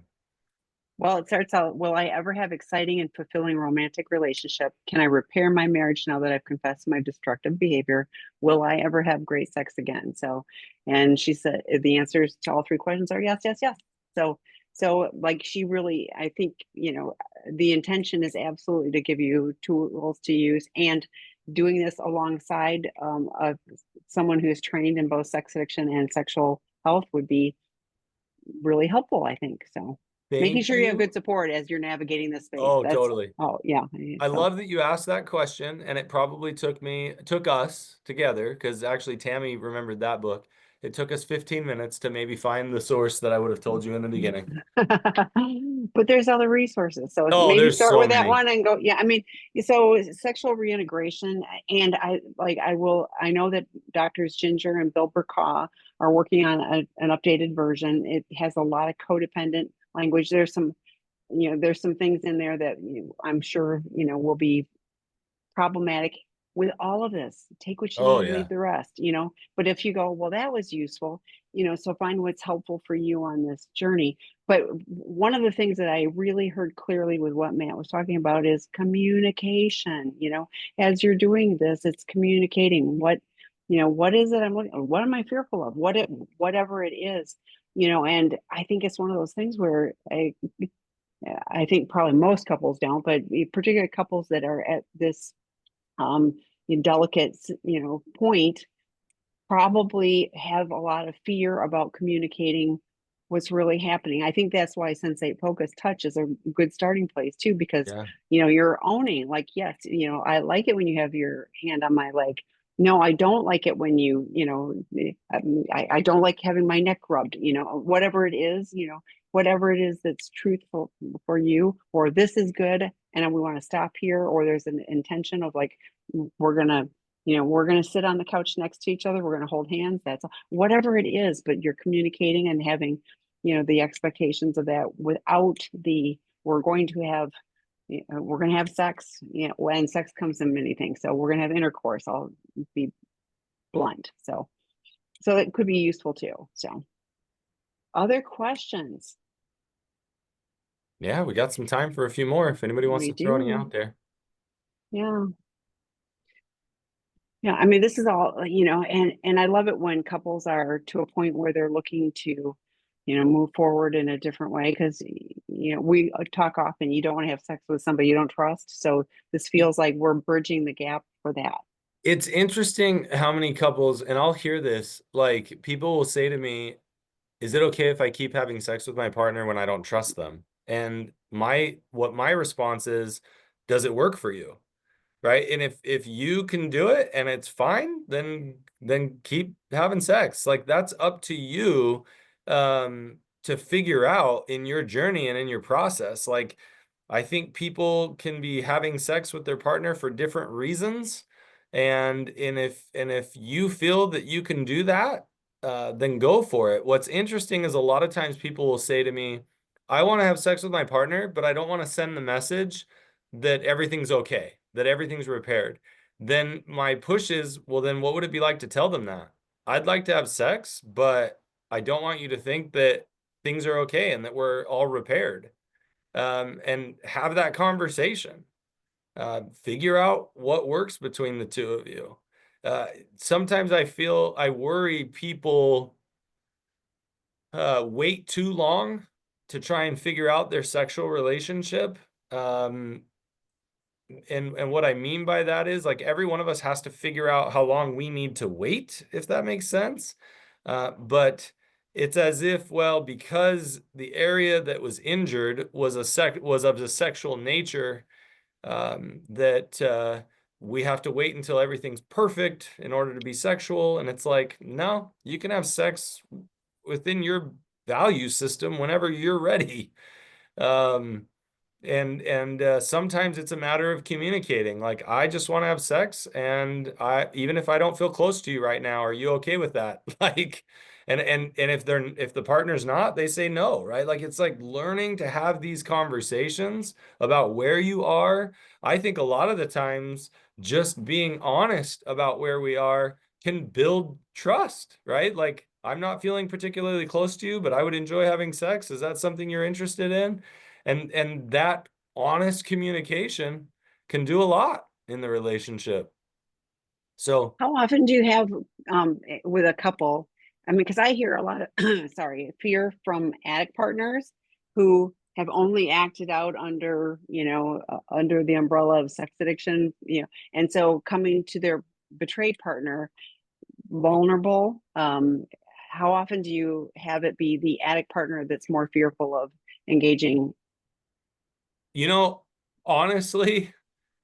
A: well, it starts out, will I ever have exciting and fulfilling romantic relationship? Can I repair my marriage now that I've confessed my destructive behavior? Will I ever have great sex again? So, and she said the answers to all three questions are yes, yes, yes. So, so like she really, I think, the intention is absolutely to give you tools to use, and doing this alongside of someone who's trained in both sex addiction and sexual health would be really helpful, I think. So making
B: Thank
A: sure you have good
B: you.
A: support as you're navigating this space.
B: Oh,
A: That's,
B: totally.
A: oh yeah.
B: I
A: So
B: love that you asked that question, and it probably took us together, because actually Tammy remembered that book. It took us 15 minutes to maybe find the source that I would have told you in the beginning.
A: but there's other resources. So
B: Oh,
A: maybe
B: there's
A: start
B: so
A: with that
B: many.
A: one and go. Yeah, I mean, so sexual reintegration, and I know that doctors Ginger and Bill Burkaw are working on an updated version. It has a lot of codependent language. There's some things in there that I'm sure, will be problematic with all of this. Take what you
B: Oh
A: need,
B: yeah.
A: leave the rest. But if you go, well, that was useful, so find what's helpful for you on this journey. But one of the things that I really heard clearly with what Matt was talking about is communication. As you're doing this, it's communicating what is it I'm looking, what am I fearful of? Whatever it is, and I think it's one of those things where I think probably most couples don't, but particularly couples that are at this um, delicate, point, probably have a lot of fear about communicating what's really happening. I think that's why Sensate Focus Touch is a good starting place too, because
B: Yeah.
A: you're owning, like, yes, I like it when you have your hand on my leg. No, I don't like it when I don't like having my neck rubbed, whatever it is that's truthful for you, or this is good and we want to stop here, or there's an intention of like, we're gonna we're going to sit on the couch next to each other. We're going to hold hands. That's whatever it is, but you're communicating and having, the expectations of that without we're going to have sex, when sex comes in many things. So we're going to have intercourse. I'll be blunt. So it could be useful too. So. Other questions?
B: Yeah, we got some time for a few more if anybody wants
A: We
B: to throw any
A: do.
B: out there.
A: Yeah. Yeah. I mean, this is all, and I love it when couples are to a point where they're looking to, move forward in a different way. Because, we talk often, you don't want to have sex with somebody you don't trust. So this feels like we're bridging the gap for that.
B: It's interesting how many couples, and I'll hear this, like people will say to me, is it okay if I keep having sex with my partner when I don't trust them? And my response is, does it work for you? Right? And if you can do it and it's fine, then keep having sex. Like that's up to you to figure out in your journey and in your process. Like I think people can be having sex with their partner for different reasons. And if you feel that you can do that, then go for it. What's interesting is a lot of times people will say to me, I want to have sex with my partner, but I don't want to send the message that everything's okay, that everything's repaired. Then my push is, well, then what would it be like to tell them that? I'd like to have sex, but I don't want you to think that things are okay and that we're all repaired. And have that conversation. Figure out what works between the two of you. Uh, Sometimes I worry people wait too long to try and figure out their sexual relationship. Um, and what I mean by that is like every one of us has to figure out how long we need to wait, if that makes sense. But it's as if, well, because the area that was injured was was of a sexual nature, that we have to wait until everything's perfect in order to be sexual. And it's like, no, you can have sex within your value system whenever you're ready. Um, and sometimes it's a matter of communicating. Like, I just want to have sex, and I even if I don't feel close to you right now, are you okay with that? Like, and if the partner's not, they say no, right? Like it's like learning to have these conversations about where you are. I think a lot of the times just being honest about where we are can build trust, right? Like, I'm not feeling particularly close to you, but I would enjoy having sex. Is that something you're interested in? And that honest communication can do a lot in the relationship. So,
A: How often do you have with a couple? I mean, because I hear a lot of sorry, fear from addict partners who have only acted out under, under the umbrella of sex addiction, and so coming to their betrayed partner vulnerable. How often do you have it be the addict partner that's more fearful of engaging?
B: you know, honestly,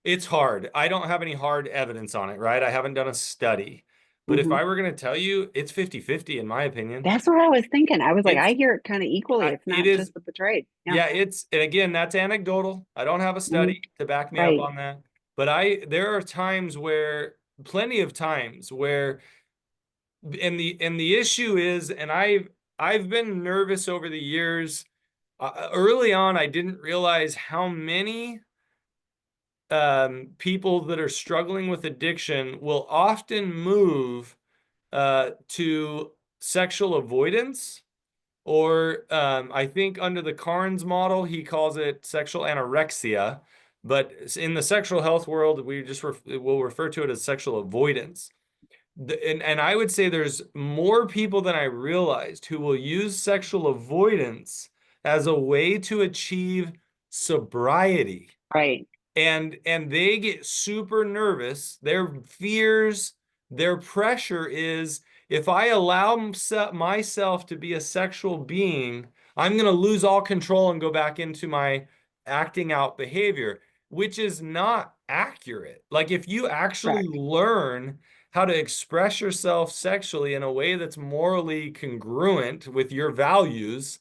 B: it's hard. I don't have any hard evidence on it, right? I haven't done a study. But if
A: Mhm.
B: I were going to tell you, it's 50-50 in my opinion.
A: That's what I was thinking. I was like, I
B: It's
A: hear it kind of equally. It's
B: it
A: not
B: is
A: just the betrayed. Yeah.
B: yeah, and again, that's anecdotal. I don't have a
A: Mhm.
B: study to back me up
A: Right.
B: on that. But there are times where plenty of times where and the issue is, and I've been nervous over the years. Early on, I didn't realize how many people that are struggling with addiction will often move to sexual avoidance, or I think under the Carnes model, he calls it sexual anorexia. But in the sexual health world, we'll refer to it as sexual avoidance. And I would say there's more people than I realized who will use sexual avoidance as a way to achieve sobriety.
A: Right.
B: And they get super nervous. Their fears, their pressure is, if I allow myself to be a sexual being, I'm going to lose all control and go back into my acting out behavior, which is not accurate. Like, if you actually
A: Correct.
B: learn how to express yourself sexually in a way that's morally congruent with your values,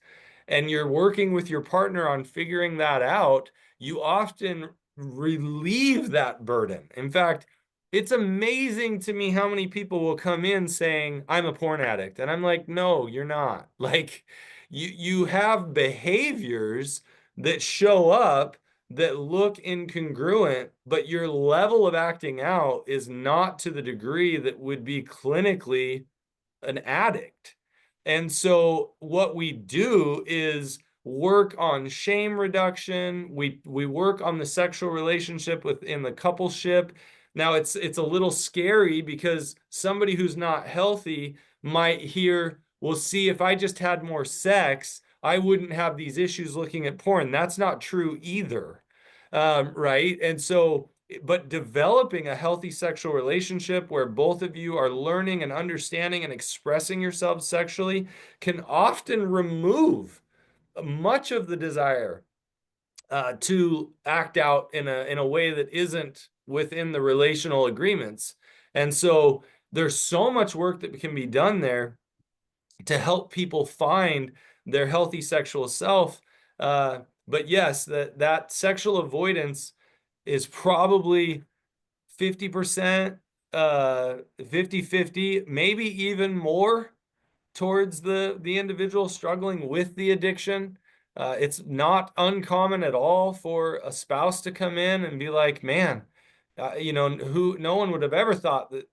B: and you're working with your partner on figuring that out, you often relieve that burden. In fact, it's amazing to me how many people will come in saying, I'm a porn addict. And I'm like, no, you're not. Like, you have behaviors that show up that look incongruent, but your level of acting out is not to the degree that would be clinically an addict. And so what we do is work on shame reduction. We work on the sexual relationship within the coupleship. Now it's a little scary because somebody who's not healthy might hear, well, see, if I just had more sex, I wouldn't have these issues looking at porn. That's not true either. Right? And so, but developing a healthy sexual relationship where both of you are learning and understanding and expressing yourselves sexually can often remove much of the desire to act out in a way that isn't within the relational agreements. And so there's so much work that can be done there to help people find their healthy sexual self. But yes, that sexual avoidance is probably 50%, 50-50, maybe even more towards the individual struggling with the addiction. It's not uncommon at all for a spouse to come in and be like, man, no one would have ever thought that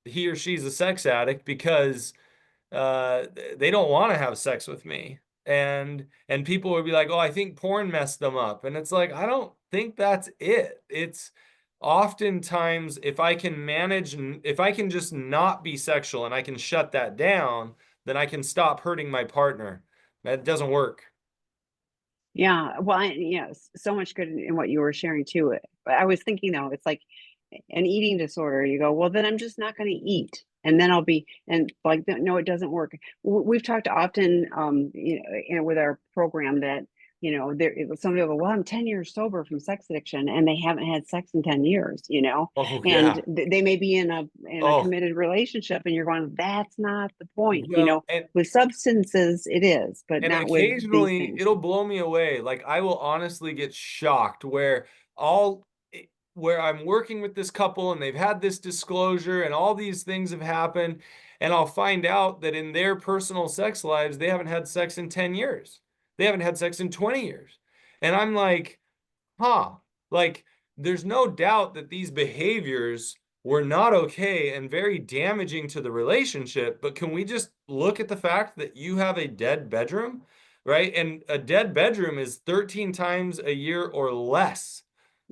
B: he or she's a sex addict because uh, they don't want to have sex with me. And people would be like, oh, I think porn messed them up. And it's like, I don't think that's it. It's oftentimes if I can manage, if I can just not be sexual and I can shut that down, then I can stop hurting my partner. That doesn't work.
A: Yeah, well, so much good in what you were sharing too. But I was thinking though, it's like an eating disorder. You go, well, then I'm just not going to eat, and then I'll be, and like, no, it doesn't work. We've talked often, with our program that somebody will go, well, I'm 10 years sober from sex addiction, and they haven't had sex in 10 years,
B: Oh
A: and
B: yeah.
A: they may be in a
B: Oh,
A: committed relationship, and you're going, that's not the point,
B: well, and
A: with substances it is, but
B: And
A: not with these
B: occasionally
A: things.
B: it'll blow me away. Like I will honestly get shocked all where I'm working with this couple and they've had this disclosure and all these things have happened, and I'll find out that in their personal sex lives, they haven't had sex in 10 years. They haven't had sex in 20 years. And I'm like, huh, like there's no doubt that these behaviors were not okay and very damaging to the relationship, but can we just look at the fact that you have a dead bedroom, right? And a dead bedroom is 13 times a year or less.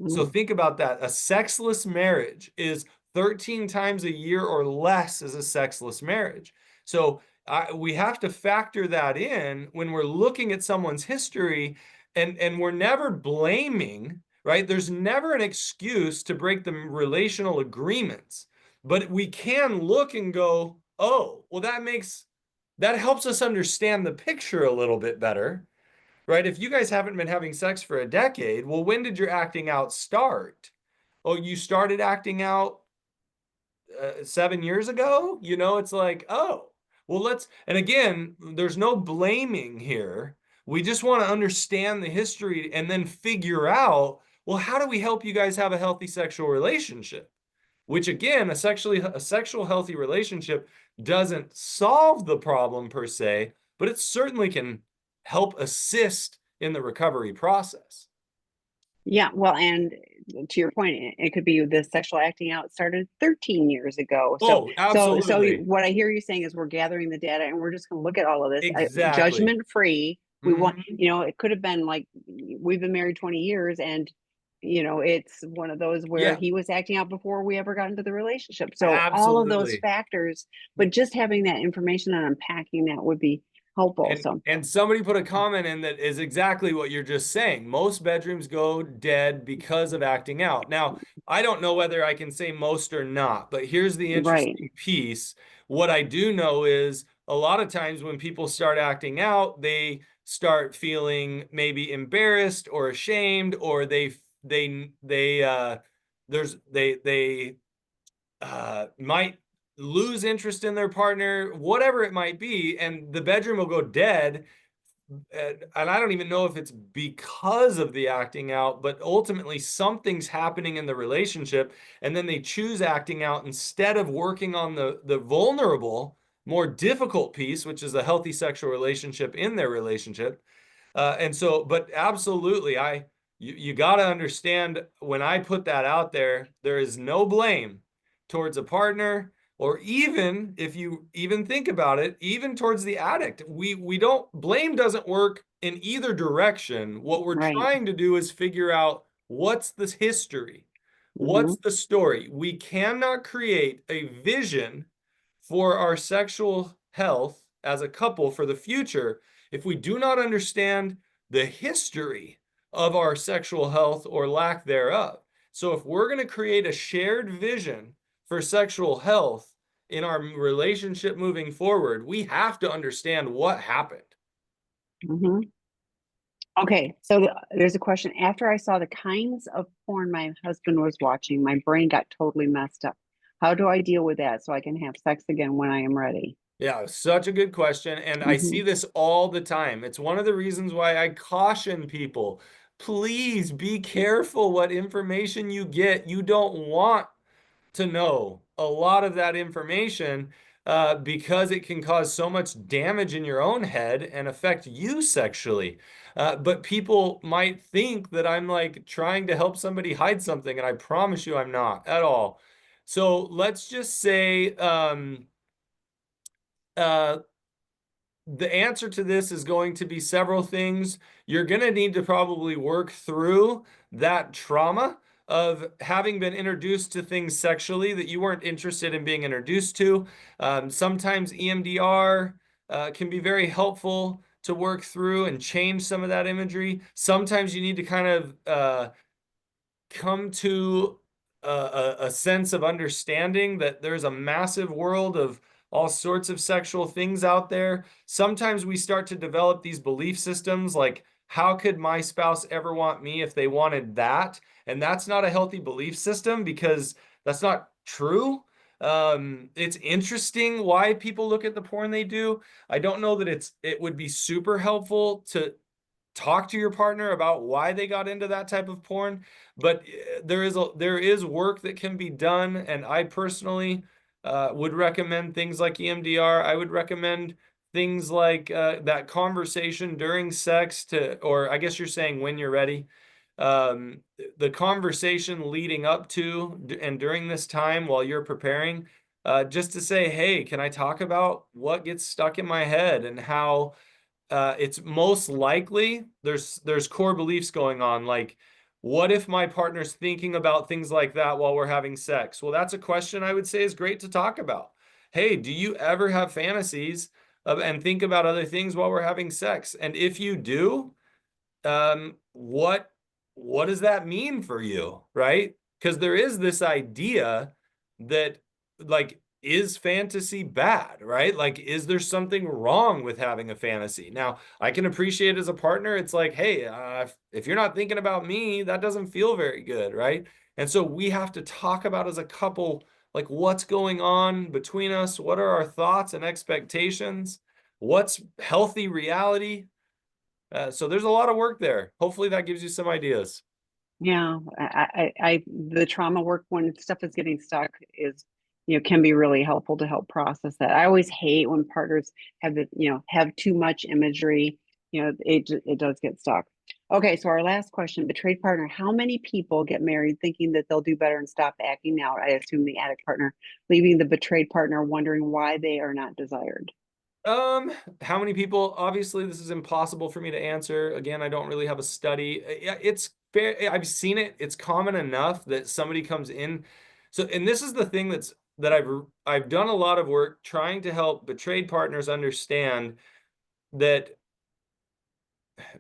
B: So
A: Mm.
B: think about that. A sexless marriage is 13 times a year or less as a sexless marriage. So we have to factor that in when we're looking at someone's history, and we're never blaming, right? There's never an excuse to break the relational agreements, but we can look and go, oh, well, that helps us understand the picture a little bit better, right? If you guys haven't been having sex for a decade, well, when did your acting out start? Oh, you started acting out 7 years ago? It's like, oh, well, and again, there's no blaming here. We just want to understand the history and then figure out, well, how do we help you guys have a healthy sexual relationship? Which again, a sexual healthy relationship doesn't solve the problem per se, but it certainly can help assist in the recovery process.
A: Yeah, well, and to your point, it could be the sexual acting out started 13 years ago. So,
B: Oh,
A: so
B: absolutely.
A: what I hear you saying is we're gathering the data and we're just going to look at all of this,
B: Exactly.
A: judgment free. We want,
B: Mhm.
A: it could have been like we've been married 20 years, and it's one of those where
B: Yeah,
A: he was acting out before we ever got into the relationship. So all of those
B: absolutely.
A: factors, but just having that information and unpacking that would be helpful.
B: And
A: So,
B: and somebody put a comment in that is exactly what you're just saying. Most bedrooms go dead because of acting out. Now, I don't know whether I can say most or not, but here's the
A: right.
B: interesting piece. What I do know is a lot of times when people start acting out, they start feeling maybe embarrassed or ashamed, or they might lose interest in their partner, whatever it might be, and the bedroom will go dead. And I don't even know if it's because of the acting out, but ultimately something's happening in the relationship, and then they choose acting out instead of working on the vulnerable, more difficult piece, which is a healthy sexual relationship in their relationship. And so, but absolutely, you got to understand when I put that out there, there is no blame towards a partner Or even if you even think about it, even towards the addict, we don't, blame doesn't work in either direction. What we're
A: Right.
B: trying to do is figure out what's the history,
A: Hmm.
B: what's the story. We cannot create a vision for our sexual health as a couple for the future if we do not understand the history of our sexual health or lack thereof. So if we're going to create a shared vision for sexual health in our relationship moving forward, we have to understand what happened.
A: Hmm. Okay, so there's a question. After I saw the kinds of porn my husband was watching, my brain got totally messed up. How do I deal with that so I can have sex again when I am ready?
B: Yeah, such a good question. And I see
A: Hmm.
B: this all the time. It's one of the reasons why I caution people, please be careful what information you get. You don't want to know a lot of that information because it can cause so much damage in your own head and affect you sexually. But people might think that I'm like trying to help somebody hide something, and I promise you I'm not at all. So let's just say uh, the answer to this is going to be several things. You're going to need to probably work through that trauma of having been introduced to things sexually that you weren't interested in being introduced to. Sometimes EMDR can be very helpful to work through and change some of that imagery. Sometimes you need to kind of come to a sense of understanding that there's a massive world of all sorts of sexual things out there. Sometimes we start to develop these belief systems like, how could my spouse ever want me if they wanted that? And that's not a healthy belief system because that's not true. It's interesting why people look at the porn they do. I don't know that it would be super helpful to talk to your partner about why they got into that type of porn, but there is work that can be done, and I personally would recommend things like EMDR. I would recommend things like that conversation during sex to, or I guess you're saying when you're ready, um, the conversation leading up to and during this time while you're preparing, just to say, hey, can I talk about what gets stuck in my head and how it's most likely there's core beliefs going on, like what if my partner's thinking about things like that while we're having sex? Well, that's a question I would say is great to talk about. Hey, do you ever have fantasies and think about other things while we're having sex? And if you do, what does that mean for you, right? Because there is this idea that, like, is fantasy bad, right? Like, is there something wrong with having a fantasy? Now, I can appreciate as a partner, it's like, hey, if you're not thinking about me, that doesn't feel very good, right? And so we have to talk about as a couple, like, what's going on between us? What are our thoughts and expectations? What's healthy reality? So there's a lot of work there. Hopefully that gives you some ideas.
A: Yeah, the trauma work when stuff is getting stuck is, can be really helpful to help process that. I always hate when partners have too much imagery. It does get stuck. Okay, so our last question, betrayed partner. How many people get married thinking that they'll do better and stop acting out? I assume the addict partner, leaving the betrayed partner wondering why they are not desired.
B: Um, how many people? Obviously, this is impossible for me to answer. Again, I don't really have a study. Yeah, it's fair. I've seen it. It's common enough that somebody comes in. So, and this is the thing that I've done a lot of work trying to help betrayed partners understand that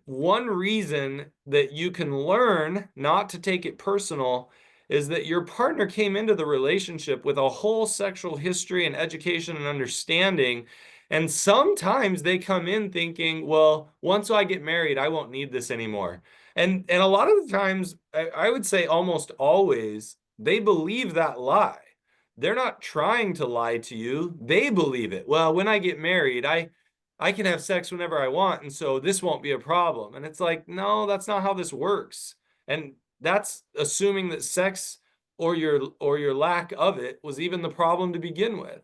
B: one reason that you can learn not to take it personal is that your partner came into the relationship with a whole sexual history and education and understanding. And sometimes they come in thinking, well, once I get married, I won't need this anymore. And a lot of the times, I would say almost always, they believe that lie. They're not trying to lie to you. They believe it. Well, when I get married, I can have sex whenever I want, and so this won't be a problem. And it's like, no, that's not how this works. And that's assuming that sex or your lack of it was even the problem to begin with.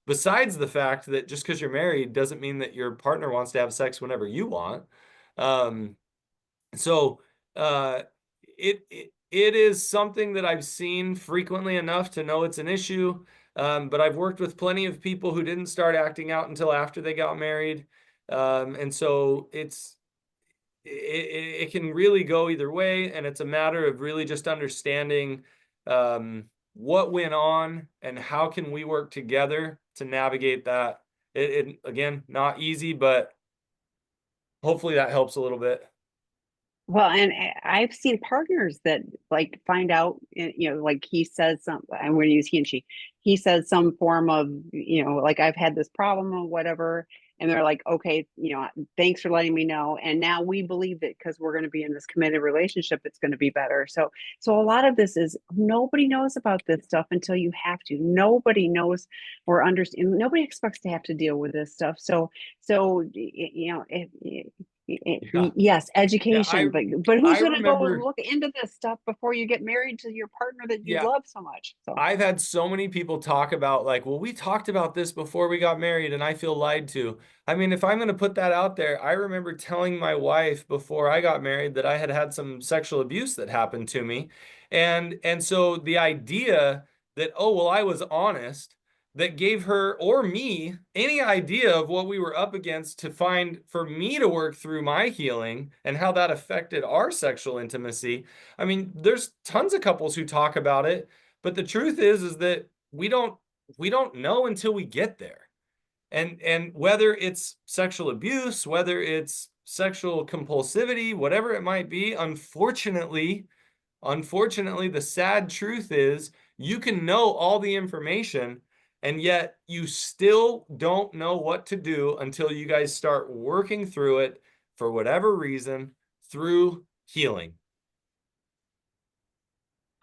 B: Besides the fact that just because you're married doesn't mean that your partner wants to have sex whenever you want. Um, so uh, it is something that I've seen frequently enough to know it's an issue. But I've worked with plenty of people who didn't start acting out until after they got married. And so it can really go either way, and it's a matter of really just understanding what went on and how can we work together to navigate that. Again, not easy, but hopefully that helps a little bit.
A: Well, and I've seen partners that like find out, like he says something, I'm going to use he and she, he says some form of, like I've had this problem or whatever. And they're like, okay, thanks for letting me know. And now we believe that because we're going to be in this committed relationship, it's going to be better. So a lot of this is nobody knows about this stuff until you have to. Nobody knows or understand. Nobody expects to have to deal with this stuff.
B: Yeah.
A: Yes,
B: Yeah,
A: education, but who's
B: I
A: going to go
B: remember,
A: look into this stuff before you get married to your partner that you
B: yeah,
A: love so much? So,
B: I've had so many people talk about like, well, we talked about this before we got married and I feel lied to. I mean, if I'm going to put that out there, I remember telling my wife before I got married that I had had some sexual abuse that happened to me. And so the idea that, oh, well, I was honest, that gave her or me any idea of what we were up against to find for me to work through my healing and how that affected our sexual intimacy. I mean, there's tons of couples who talk about it, but the truth is that we don't know until we get there. And whether it's sexual abuse, whether it's sexual compulsivity, whatever it might be, unfortunately, the sad truth is you can know all the information and yet you still don't know what to do until you guys start working through it for whatever reason through healing.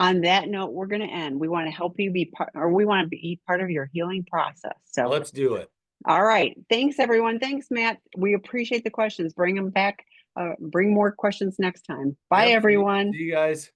A: on that note, we're going to end. We want to help you be part, or we want to be part of your healing process. So,
B: Let's do it.
A: all right. Thanks, everyone. Thanks, Matt. We appreciate the questions. Bring them back. Bring more questions next time. Bye,
B: Yep. See
A: everyone.
B: you guys.